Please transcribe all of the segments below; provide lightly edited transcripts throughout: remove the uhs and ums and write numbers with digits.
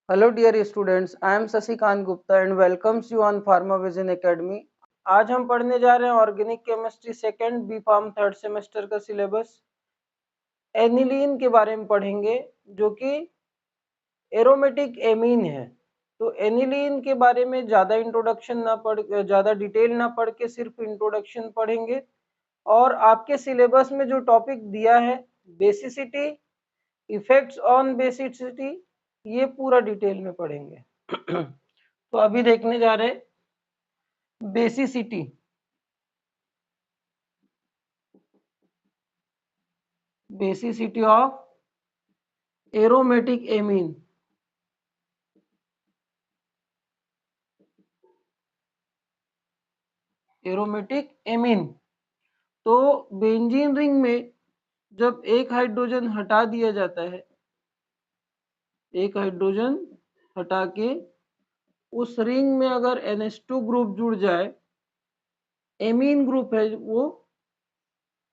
Hello dear students, I am Sasikant Gupta and welcomes you on PharmaVision Academy. आज हम पढ़ने जा रहे हैं organic chemistry second B pharm third semester का सिलेबस। एनिलीन के बारे में पढ़ेंगे जो कि एरोमेटिक एमीन है। तो एनिलीन के बारे में ज़्यादा इंट्रोडक्शन ना पढ़ ज़्यादा डिटेल ना पढ़ के सिर्फ इंट्रोडक्शन पढ़ेंगे। और आपके सिलेबस में जो टॉपिक दिया है बेसिसिटी, इफेक्ट्स ऑन बेसिसिटी, ये पूरा डिटेल में पढ़ेंगे। तो अभी देखने जा रहे basicity. Basicity of aromatic amine. Aromatic amine तो बेंजीन रिंग में जब एक हाइड्रोजन हटा दिया जाता है, एक हाइड्रोजन हटा के उस रिंग में अगर NH2 ग्रुप जुड़ जाए, एमीन ग्रुप है वो,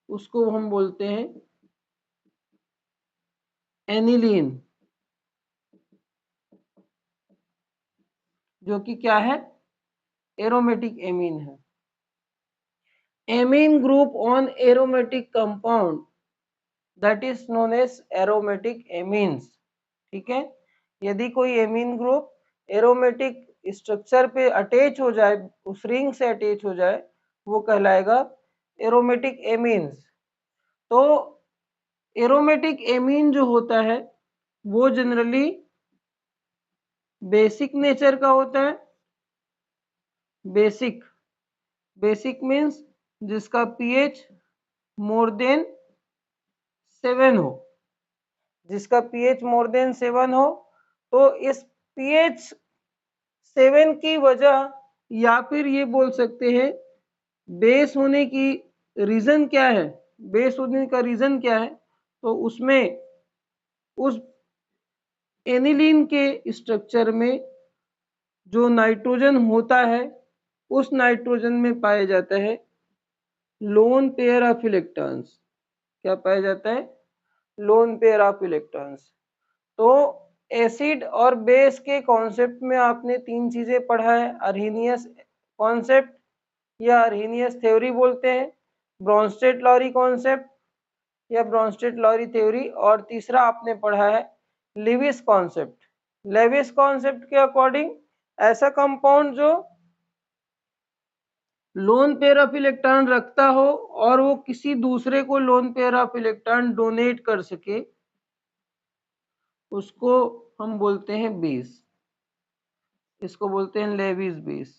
उसको हम बोलते हैं एनिलीन, जो कि क्या है, एरोमेटिक एमीन है। Amine group on aromatic compound that is known as aromatic amines. ठीक है, यदि कोई एमीन ग्रुप एरोमेटिक स्ट्रक्चर पे अटैच हो जाए, उस रिंग से अटैच हो जाए, वो कहलाएगा एरोमेटिक एमीन्स। तो एरोमेटिक एमीन जो होता है वो जनरली बेसिक नेचर का होता है। बेसिक, बेसिक मीन्स जिसका पीएच मोर देन 7 हो, जिसका पीएच मोर देन 7 हो। तो इस पीएच 7 की वजह, या फिर ये बोल सकते हैं बेस होने की रीजन क्या है, बेस होने का रीजन क्या है, तो उसमें उस एनिलीन के स्ट्रक्चर में जो नाइट्रोजन होता है, उस नाइट्रोजन में पाया जाता है लोन पेयर ऑफ इलेक्ट्रॉन्स। क्या पाया जाता है? Lone pair of electrons. तो एसिड और बेस के कॉन्सेप्ट में आपने तीन चीजें पढ़ा है। अर्हीनियस कॉन्सेप्ट या अर्हीनियस थ्योरी बोलते हैं, ब्रोंस्टेड-लॉरी कॉन्सेप्ट या ब्रोंस्टेड-लॉरी थ्योरी, और तीसरा आपने पढ़ा है लेविस कॉन्सेप्ट। लेविस कॉन्सेप्ट के अकॉर्डिंग ऐसा कंपाउंड जो लोन पेयर ऑफ इलेक्ट्रॉन रखता हो और वो किसी दूसरे को lone pair of electron donate कर सके, उसको हम बोलते हैं बेस। इसको बोलते हैं लेविस बेस।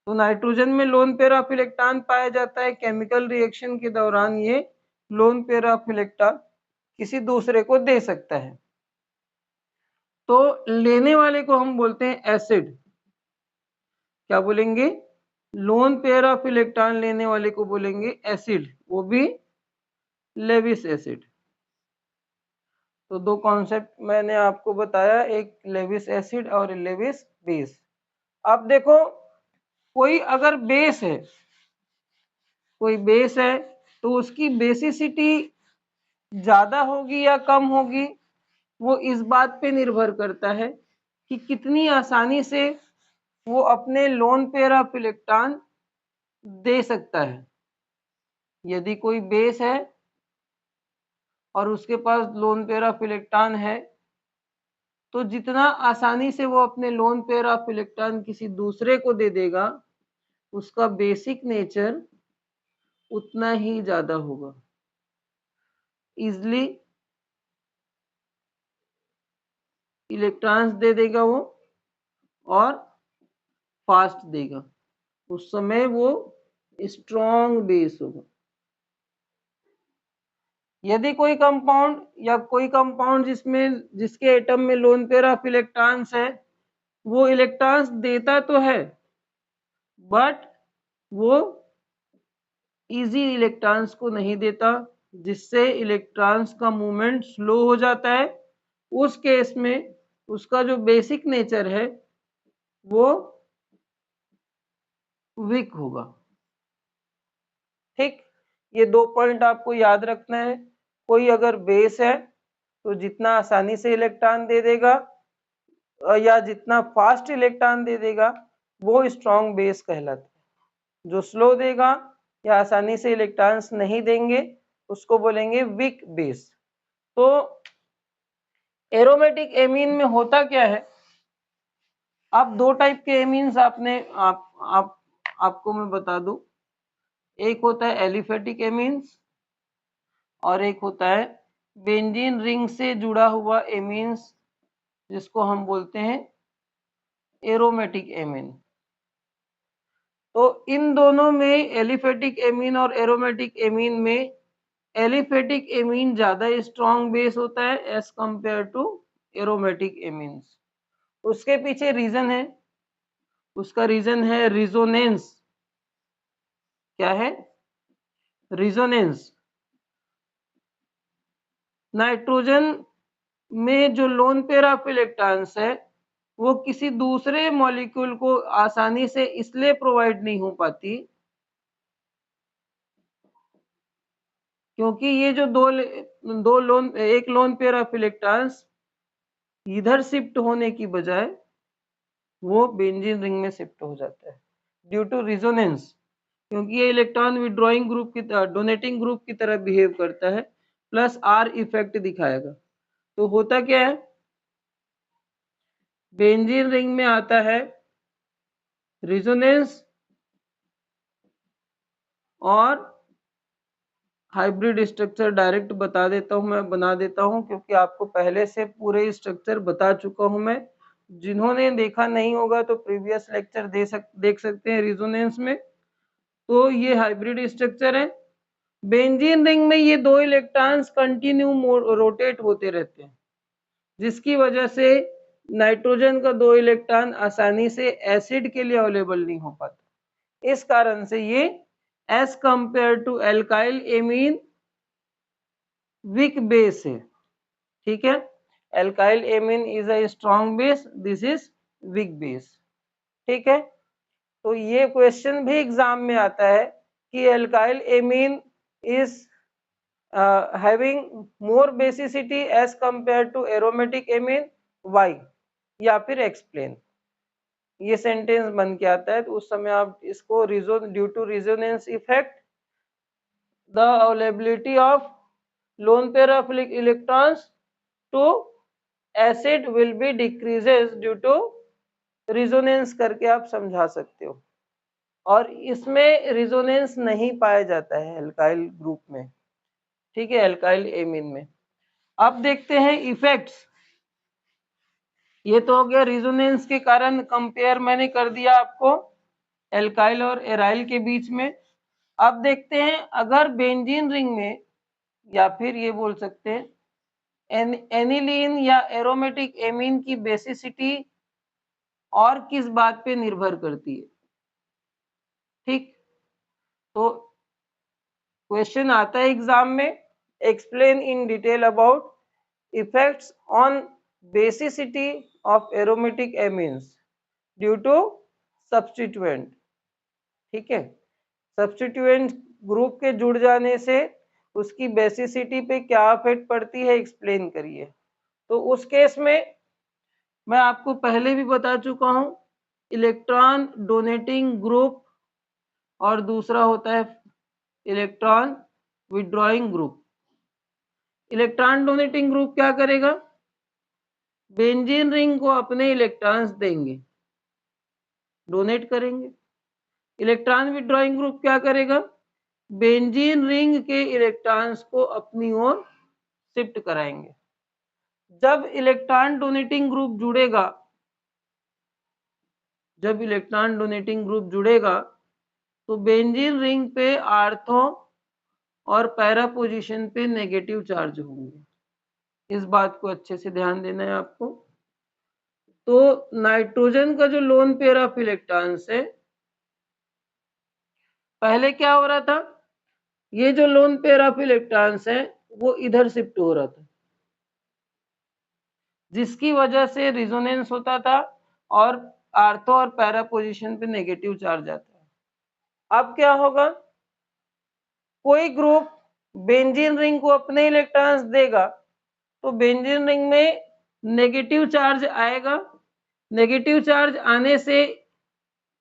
तो नाइट्रोजन में लोन पेयर ऑफ इलेक्ट्रॉन पाया जाता है, केमिकल रिएक्शन के दौरान ये लोन पेयर ऑफ इलेक्ट्रॉन किसी दूसरे को दे सकता है। तो लेने वाले को हम बोलते हैं एसिड। क्या बोलेंगे? लोन पेयर ऑफ इलेक्ट्रॉन लेने वाले को बोलेंगे एसिड, वो भी लेविस एसिड। तो दो कॉन्सेप्ट मैंने आपको बताया, एक लेविस एसिड और लेविस बेस। अब देखो, कोई अगर बेस है, कोई बेस है तो उसकी बेसिसिटी ज्यादा होगी या कम होगी, वो इस बात पे निर्भर करता है कि कितनी आसानी से वो अपने लोन पेयर ऑफ इलेक्ट्रॉन दे सकता है। यदि कोई बेस है और उसके पास लोन पेयर ऑफ इलेक्ट्रॉन है, तो जितना आसानी से वो अपने लोन पेयर ऑफ इलेक्ट्रॉन किसी दूसरे को दे देगा, उसका बेसिक नेचर उतना ही ज्यादा होगा। इजली इलेक्ट्रॉन्स दे देगा वो और फास्ट देगा, उस समय वो स्ट्रॉन्ग बेस होगा। यदि कोई कंपाउंड या कोई कंपाउंड जिसके एटम में लोन पेयर ऑफ इलेक्ट्रॉन्स है, वो इलेक्ट्रॉन्स देता तो है बट वो इजी इलेक्ट्रॉन्स को नहीं देता, जिससे इलेक्ट्रॉन्स का मूवमेंट स्लो हो जाता है। उस केस में उसका जो बेसिक नेचर है वो वीक होगा। ठीक, ये दो पॉइंट आपको याद रखना है। कोई अगर बेस है तो जितना आसानी से इलेक्ट्रॉन दे देगा, या जितना फास्ट इलेक्ट्रॉन दे देगा वो स्ट्रॉन्ग बेस कहलाता है। जो स्लो देगा या आसानी से इलेक्ट्रॉन्स नहीं देंगे उसको बोलेंगे वीक बेस। तो एरोमेटिक एमीन में होता क्या है, अब दो टाइप के एमीन्स आपको मैं बता दूं। एक होता है एलिफेटिक एमीन्स और एक होता है बेंजीन रिंग से जुड़ा हुआ एमीन्स, जिसको हम बोलते हैं एरोमेटिक एमीन। तो इन दोनों में एलिफेटिक एमीन और एरोमेटिक एमीन में एलिफेटिक एमीन ज्यादा स्ट्रॉन्ग बेस होता है as compare to aromatic amines. उसके पीछे रीजन है, उसका रीजन है रिजोनेंस। क्या है? रिजोनेंस। नाइट्रोजन में जो लोन पेयर ऑफ इलेक्ट्रॉन्स है वो किसी दूसरे मॉलिक्यूल को आसानी से इसलिए प्रोवाइड नहीं हो पाती क्योंकि ये जो एक लोन पेयर ऑफ इलेक्ट्रॉन्स इधर शिफ्ट होने की बजाय वो बेंजीन रिंग में शिफ्ट हो जाता है ड्यू टू रिजोनेंस, क्योंकि ये इलेक्ट्रॉन विड्रॉइंग ग्रुप की डोनेटिंग ग्रुप की तरह बिहेव करता है, प्लस आर इफेक्ट दिखाएगा। तो होता क्या है, बेंजीन रिंग में आता है रिजोनेंस और हाइब्रिड स्ट्रक्चर डायरेक्ट बता देता हूं, मैं बना देता हूं क्योंकि आपको पहले से पूरे स्ट्रक्चर बता चुका हूं मैं। जिन्होंने देखा नहीं होगा तो प्रीवियस लेक्चर देख सकते हैं रिजोनेंस में। तो ये हाइब्रिड स्ट्रक्चर है। बेंजीन रिंग में ये दो इलेक्ट्रॉन्स कंटिन्यू रोटेट होते रहते हैं, जिसकी वजह से नाइट्रोजन का दो इलेक्ट्रॉन आसानी से एसिड के लिए अवेलेबल नहीं हो पाता। इस कारण से ये as compare to alkyl amine weak base है। ठीक है, alkyl amine is a strong base, this is weak base. ठीक है, तो ये क्वेश्चन भी एग्जाम में आता है कि alkyl amine is having more basicity as compare to aromatic amine, why, या फिर एक्सप्लेन। ये सेंटेंस बन के आता है तो उस समय आप इसको due to resonance effect the availability of lone pair of electrons to acid will be decreases due to resonance करके आप समझा सकते हो। और इसमें रिजोनेंस नहीं पाया जाता है एल्काइल ग्रुप में। ठीक है, एल्काइल एमीन में। अब देखते हैं इफेक्ट्स। ये तो हो गया रिजोनेंस के कारण कंपेयर मैंने कर दिया आपको एल्काइल और एराइल के बीच में। अब देखते हैं अगर बेंजीन रिंग में, या फिर ये बोल सकते हैं एनिलीन या एरोमेटिक एमीन की बेसिसिटी और किस बात पे निर्भर करती है। ठीक, तो क्वेश्चन आता है एग्जाम में, explain in detail about effects on basicity of aromatic amines due to substituent. ठीक है, सब्स्टिट्यूएंट ग्रुप के जुड़ जाने से उसकी बेसिसिटी पे क्या इफेक्ट पड़ती है, एक्सप्लेन करिए। तो उस केस में मैं आपको पहले भी बता चुका हूं, इलेक्ट्रॉन डोनेटिंग ग्रुप और दूसरा होता है electron withdrawing group. Electron donating group क्या करेगा, बेंजीन रिंग को अपने इलेक्ट्रॉन्स देंगे, डोनेट करेंगे। इलेक्ट्रॉन विड्रॉइंग ग्रुप क्या करेगा, बेंजीन रिंग के इलेक्ट्रॉन्स को अपनी ओर शिफ्ट कराएंगे। जब इलेक्ट्रॉन डोनेटिंग ग्रुप जुड़ेगा, जब इलेक्ट्रॉन डोनेटिंग ग्रुप जुड़ेगा तो बेंजीन रिंग पे आर्थो और पैरा पोजीशन पे नेगेटिव चार्ज होंगे। इस बात को अच्छे से ध्यान देना है आपको। तो नाइट्रोजन का जो लोन पेयर ऑफ इलेक्ट्रॉन्स है, पहले क्या हो रहा था, ये जो लोन पेयर ऑफ इलेक्ट्रॉन्स है वो इधर शिफ्ट हो रहा था, जिसकी वजह से रिजोनेंस होता था और आर्थो और पैरा पोजीशन पे नेगेटिव चार्ज आता है। अब क्या होगा, कोई ग्रुप बेंजीन रिंग को अपने इलेक्ट्रॉन्स देगा तो बेंजीन रिंग में नेगेटिव चार्ज आएगा नेगेटिव चार्ज आने से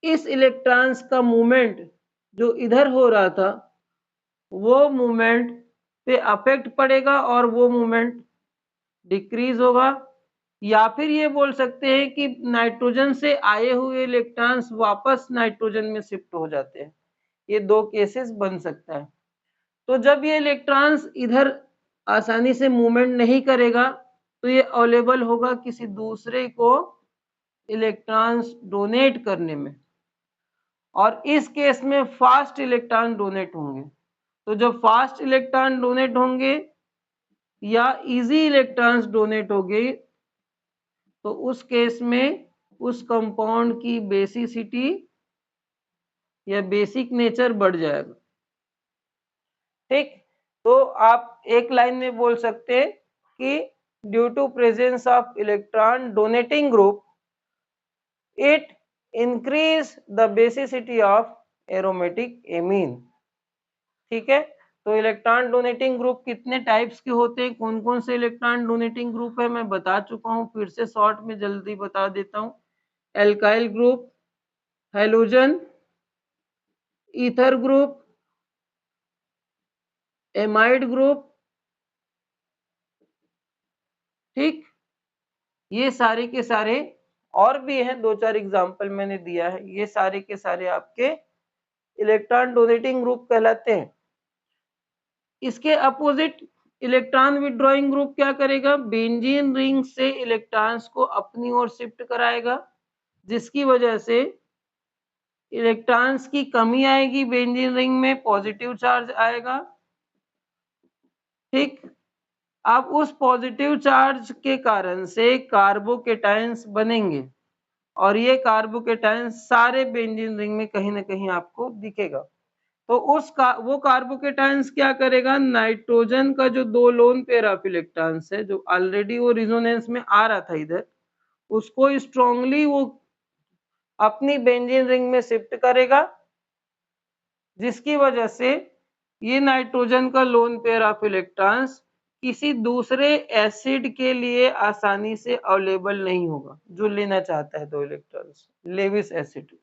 इस इलेक्ट्रॉन्स का मूवमेंट जो इधर हो रहा था वो मूवमेंट पे अफेक्ट पड़ेगा और वो मूवमेंट डिक्रीज होगा, या फिर ये बोल सकते हैं कि नाइट्रोजन से आए हुए इलेक्ट्रॉन्स वापस नाइट्रोजन में शिफ्ट हो जाते हैं। ये दो केसेस बन सकता है। तो जब ये इलेक्ट्रॉन्स इधर आसानी से मूवमेंट नहीं करेगा तो ये अवेलेबल होगा किसी दूसरे को इलेक्ट्रॉन्स डोनेट करने में, और इस केस में फास्ट इलेक्ट्रॉन डोनेट होंगे। तो जब फास्ट इलेक्ट्रॉन डोनेट होंगे या इजी इलेक्ट्रॉन्स डोनेट होंगे तो उस केस में उस कंपाउंड की बेसिसिटी या बेसिक नेचर बढ़ जाएगा। ठीक, तो आप एक लाइन में बोल सकते हैं कि due to presence of electron donating group it increase the basicity of aromatic amine. ठीक है, तो इलेक्ट्रॉन डोनेटिंग ग्रुप कितने टाइप्स के होते हैं, कौन कौन से इलेक्ट्रॉन डोनेटिंग ग्रुप है मैं बता चुका हूं, फिर से शॉर्ट में जल्दी बता देता हूं। Alkyl group, halogen, ether group, amide group. ठीक, ये सारे के सारे, और भी हैं दो चार एग्जाम्पल मैंने दिया है, ये सारे के सारे आपके इलेक्ट्रॉन डोनेटिंग ग्रुप कहलाते हैं। इसके अपोजिट इलेक्ट्रॉन विड्रॉइंग ग्रुप क्या करेगा, बेंजीन रिंग से इलेक्ट्रॉन्स को अपनी ओर शिफ्ट कराएगा, जिसकी वजह से इलेक्ट्रॉन्स की कमी आएगी, बेंजीन रिंग में पॉजिटिव चार्ज आएगा। ठीक, अब उस पॉजिटिव चार्ज के कारण से कार्बोकेटायंस बनेंगे और ये कार्बोकेटायंस सारे बेंजीन रिंग में कहीं ना कहीं आपको दिखेगा। तो वो कार्बोकेटायंस क्या करेगा, नाइट्रोजन का जो दो लोन पेयर ऑफ इलेक्ट्रॉन्स है जो ऑलरेडी वो रिजोनेंस में आ रहा था इधर, उसको स्ट्रांगली वो अपनी बेंजीन रिंग में शिफ्ट करेगा, जिसकी वजह से ये नाइट्रोजन का लोन पेयर ऑफ इलेक्ट्रॉन्स किसी दूसरे एसिड के लिए आसानी से अवेलेबल नहीं होगा जो लेना चाहता है दो इलेक्ट्रॉन्स, लेविस एसिड।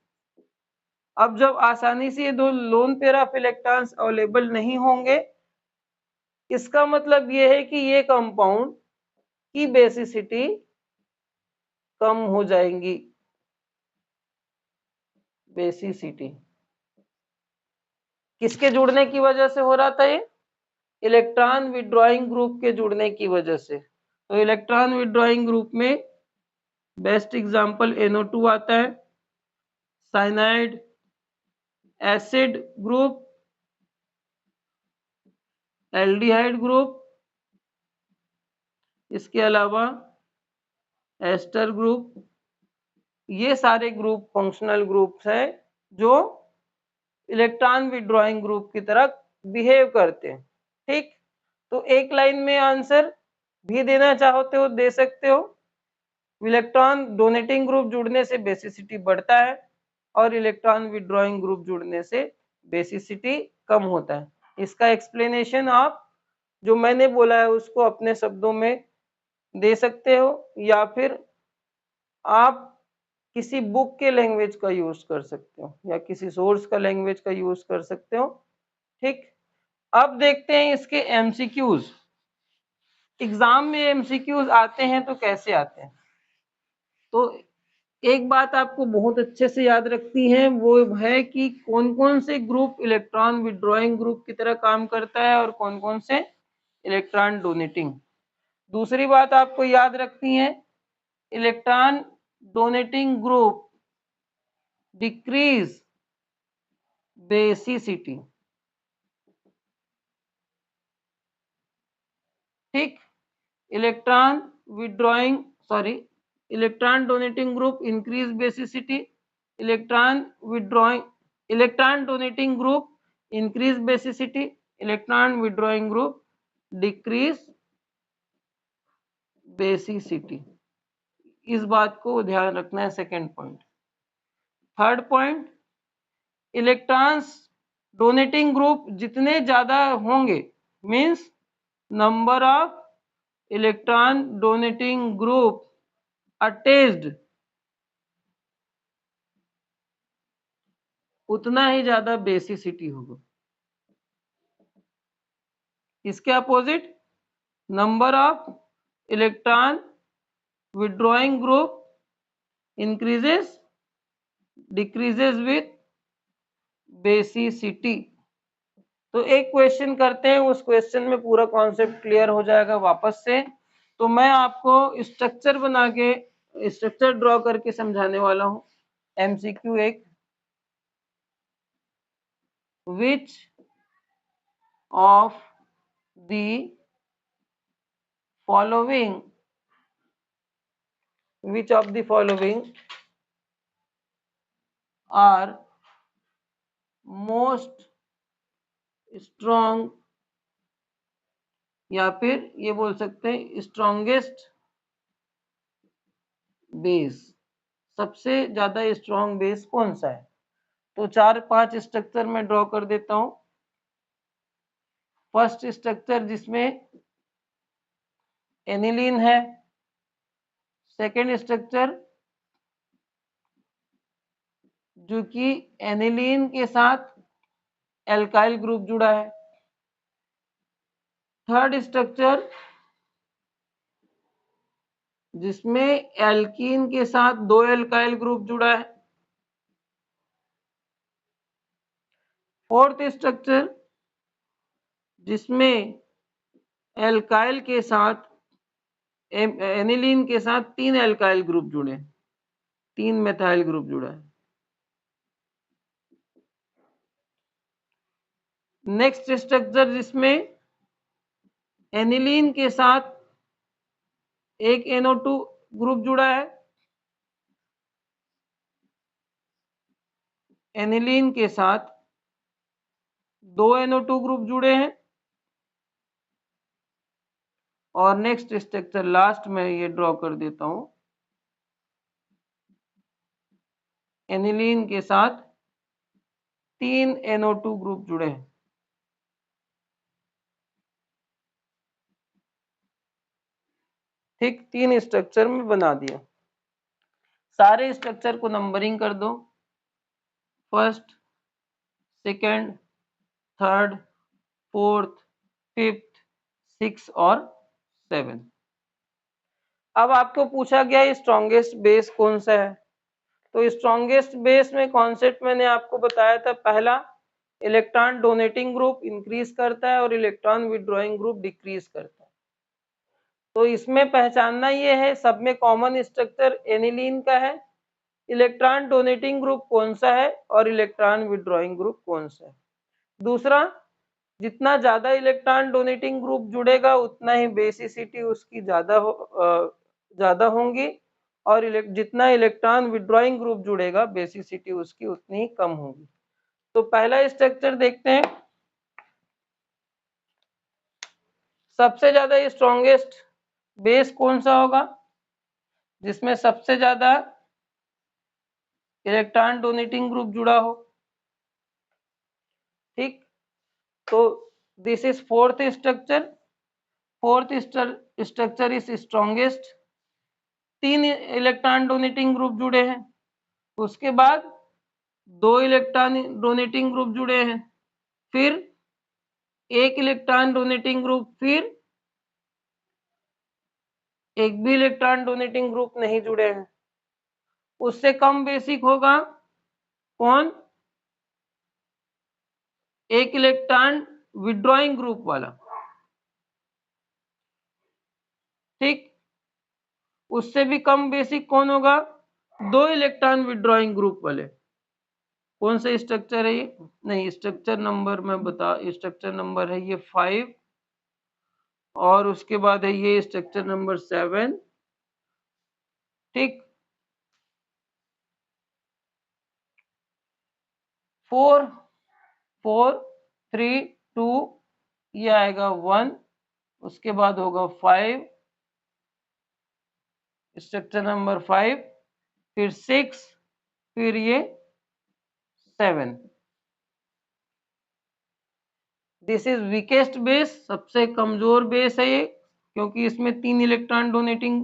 अब जब आसानी से ये दो lone pair of electrons available नहीं होंगे, इसका मतलब ये है कि ये कंपाउंड की बेसिसिटी कम हो जाएंगी। बेसिसिटी किसके जुड़ने की वजह से हो रहा था, ये इलेक्ट्रॉन विड्रॉइंग ग्रुप के जुड़ने की वजह से। तो इलेक्ट्रॉन विड्रॉइंग ग्रुप में बेस्ट एग्जांपल NO2 आता है, cyanide, acid group, aldehyde group, इसके अलावा एस्टर ग्रुप। ये सारे ग्रुप फंक्शनल ग्रुप्स हैं जो इलेक्ट्रॉन विड्रॉइंग ग्रुप की तरह बिहेव करते हैं। ठीक, तो एक लाइन में आंसर भी देना चाहते हो दे सकते हो। इलेक्ट्रॉन डोनेटिंग ग्रुप जुड़ने से बेसिसिटी बढ़ता है और इलेक्ट्रॉन विड्रॉइंग ग्रुप जुड़ने से बेसिसिटी कम होता है। इसका एक्सप्लेनेशन आप जो मैंने बोला है उसको अपने शब्दों में दे सकते हो, या फिर आप किसी बुक के लैंग्वेज का यूज कर सकते हो या किसी सोर्स का लैंग्वेज का यूज कर सकते हो। ठीक, अब देखते हैं इसके एमसीक्यूज। एग्जाम में एमसीक्यूज आते हैं तो कैसे आते हैं, तो एक बात आपको बहुत अच्छे से याद रखनी है, वो है कि कौन कौन से ग्रुप इलेक्ट्रॉन विड्रॉइंग ग्रुप की तरह काम करता है और कौन कौन से इलेक्ट्रॉन डोनेटिंग। दूसरी बात आपको याद रखनी है, electron donating group decrease basicity. ठीक, electron withdrawing sorry electron donating group increase basicity, electron donating group increase basicity, electron withdrawing group decrease basicity. इस बात को ध्यान रखना है, second point. Third point, electrons donating group जितने ज्यादा होंगे, means number of electron donating group attached उतना ही ज्यादा बेसिसिटी होगा। इसके opposite number of electron withdrawing group increases decreases with basicity. तो एक क्वेश्चन करते हैं, उस क्वेश्चन में पूरा कॉन्सेप्ट क्लियर हो जाएगा वापस से। तो मैं आपको स्ट्रक्चर बना के स्ट्रक्चर ड्रॉ करके समझाने वाला हूं। एमसीक्यू एक, which of the following are most strong, या फिर ये बोल सकते हैं स्ट्रॉन्गेस्ट बेस, सबसे ज्यादा स्ट्रॉन्ग बेस कौन सा है। तो 4-5 स्ट्रक्चर में ड्रॉ कर देता हूं। फर्स्ट स्ट्रक्चर जिसमें एनिलीन है, सेकेंड स्ट्रक्चर जो कि एनिलीन के साथ एल्काइल ग्रुप जुड़ा है, थर्ड स्ट्रक्चर जिसमें एल्कीन के साथ 2 एल्काइल ग्रुप जुड़ा है, फोर्थ स्ट्रक्चर जिसमें एल्काइल के साथ एनिलीन के साथ 3 एल्काइल ग्रुप जुड़े, 3 मेथाइल ग्रुप जुड़ा है। नेक्स्ट स्ट्रक्चर जिसमें एनिलीन के साथ एक NO2 ग्रुप जुड़ा है, एनिलीन के साथ 2 NO2 ग्रुप जुड़े हैं। और नेक्स्ट स्ट्रक्चर लास्ट में ये ड्रॉ कर देता हूं, एनिलीन के साथ 3 NO2 ग्रुप जुड़े हैं। ठीक, 3 स्ट्रक्चर में बना दिया। सारे स्ट्रक्चर को नंबरिंग कर दो, first, second, third, fourth, fifth, 6 और 7। अब आपको पूछा गया स्ट्रॉन्गेस्ट बेस कौन सा है। तो स्ट्रॉन्गेस्ट बेस में कॉन्सेप्ट मैंने आपको बताया था, पहला इलेक्ट्रॉन डोनेटिंग ग्रुप इंक्रीज करता है और इलेक्ट्रॉन विड्रॉइंग ग्रुप डिक्रीज करता है। तो इसमें पहचानना ये है, सब में कॉमन स्ट्रक्चर एनिलीन का है, इलेक्ट्रॉन डोनेटिंग ग्रुप कौन सा है और इलेक्ट्रॉन विड्रॉइंग ग्रुप कौन सा है। दूसरा, जितना ज्यादा इलेक्ट्रॉन डोनेटिंग ग्रुप जुड़ेगा उतना ही बेसिसिटी उसकी ज्यादा होंगी, और जितना इलेक्ट्रॉन विड्रॉइंग ग्रुप जुड़ेगा बेसिसिटी उसकी उतनी ही कम होगी। तो पहला स्ट्रक्चर देखते हैं। सबसे ज्यादा स्ट्रॉन्गेस्ट बेस कौन सा होगा, जिसमें सबसे ज्यादा इलेक्ट्रॉन डोनेटिंग ग्रुप जुड़ा हो। ठीक, तो this is fourth structure. Fourth structure is strongest, 3 electron donating group जुड़े हैं। उसके बाद 2 इलेक्ट्रॉन डोनेटिंग ग्रुप जुड़े हैं, फिर 1 इलेक्ट्रॉन डोनेटिंग ग्रुप, फिर एक भी इलेक्ट्रॉन डोनेटिंग ग्रुप नहीं जुड़े हैं। उससे कम बेसिक होगा कौन, 1 इलेक्ट्रॉन विड्रॉइंग ग्रुप वाला। ठीक, उससे भी कम बेसिक कौन होगा, 2 इलेक्ट्रॉन विड्रॉइंग ग्रुप वाले। कौन सा स्ट्रक्चर है ये, नहीं स्ट्रक्चर नंबर मैं बता, स्ट्रक्चर नंबर है ये 5, और उसके बाद है ये स्ट्रक्चर नंबर 7। ठीक, 4 4 3 2, ये आएगा 1, उसके बाद होगा 5, स्ट्रक्चर नंबर 5, फिर 6, फिर ये 7। दिस इज वीकेस्ट बेस, सबसे कमजोर बेस है ये, क्योंकि इसमें 3 इलेक्ट्रॉन डोनेटिंग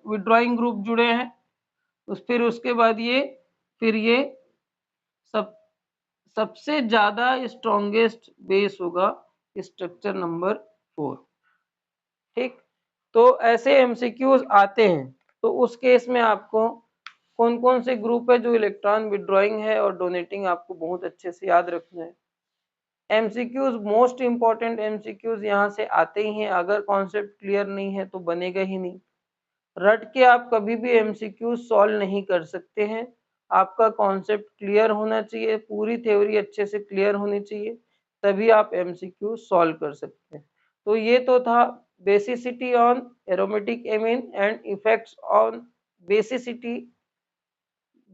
विड्रॉइंग ग्रुप जुड़े हैं। फिर उसके बाद ये, फिर ये सब सबसे ज्यादा स्ट्रॉन्गेस्ट बेस होगा स्ट्रक्चर नंबर 4। ठीक, तो ऐसे एमसीक्यूज आते हैं। तो उस केस में आपको कौन कौन से ग्रुप है जो इलेक्ट्रॉन विड्रॉइंग है और डोनेटिंग, आपको बहुत अच्छे से याद रखना है। एमसीक्यूज मोस्ट इंपॉर्टेंट एमसीक्यूज यहाँ से आते ही हैं, अगर कॉन्सेप्ट क्लियर नहीं है तो बनेगा ही नहीं। रट के आप कभी भी एमसीक्यू सॉल्व नहीं कर सकते हैं, आपका कॉन्सेप्ट क्लियर होना चाहिए, पूरी थ्योरी अच्छे से क्लियर होनी चाहिए, तभी आप एमसीक्यू सॉल्व कर सकते हैं। तो ये तो था basicity on aromatic amine and effects on basicity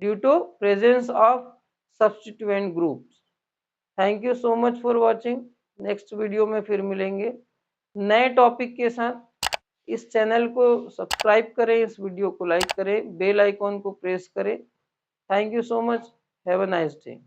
due to presence of substituent groups. Thank you so much for watching. Next video में फिर मिलेंगे नए टॉपिक के साथ। इस चैनल को सब्सक्राइब करें, इस वीडियो को लाइक करें, बेल आइकॉन को प्रेस करें। Thank you so much, have a nice day.